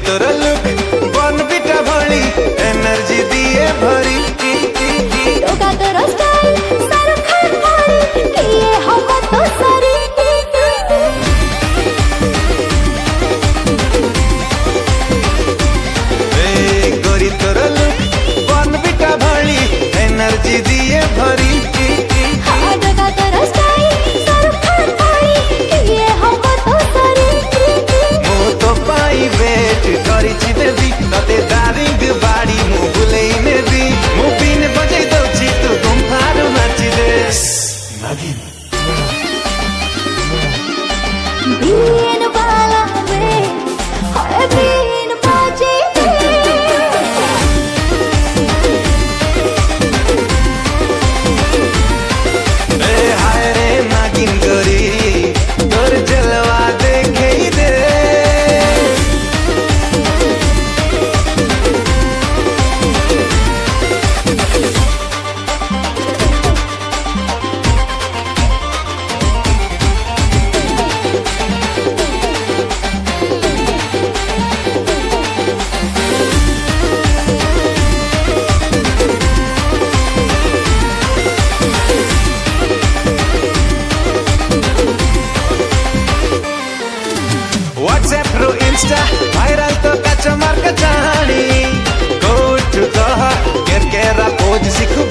तोर लुक बन बिटा भली एनर्जी दिए भरी टोका तोर स्टाइल शाहरुख खान भली किए हम तो सरी गोरी तोर लुक बन बिटा भली एनर्जी दिए भरी टोका तोर स्टाइल शाहरुख खान भली किए हम तो सरी मु तो पाई बेट करिछि देवी तते दारिंग बाड़ी मु बुलेई नेबी मु बिन बजै दउछि तू गुम्फार नाचि दे नागिन बीन वाला वे हाय बीन बाजे ए हाय रे नागिन गोरी तोर जलवा देखई दे व्हाट्सएप रो इंस्टा वायरल तो कच्चा मार्क चाहनी कोट तो केर केरा पोज सिखु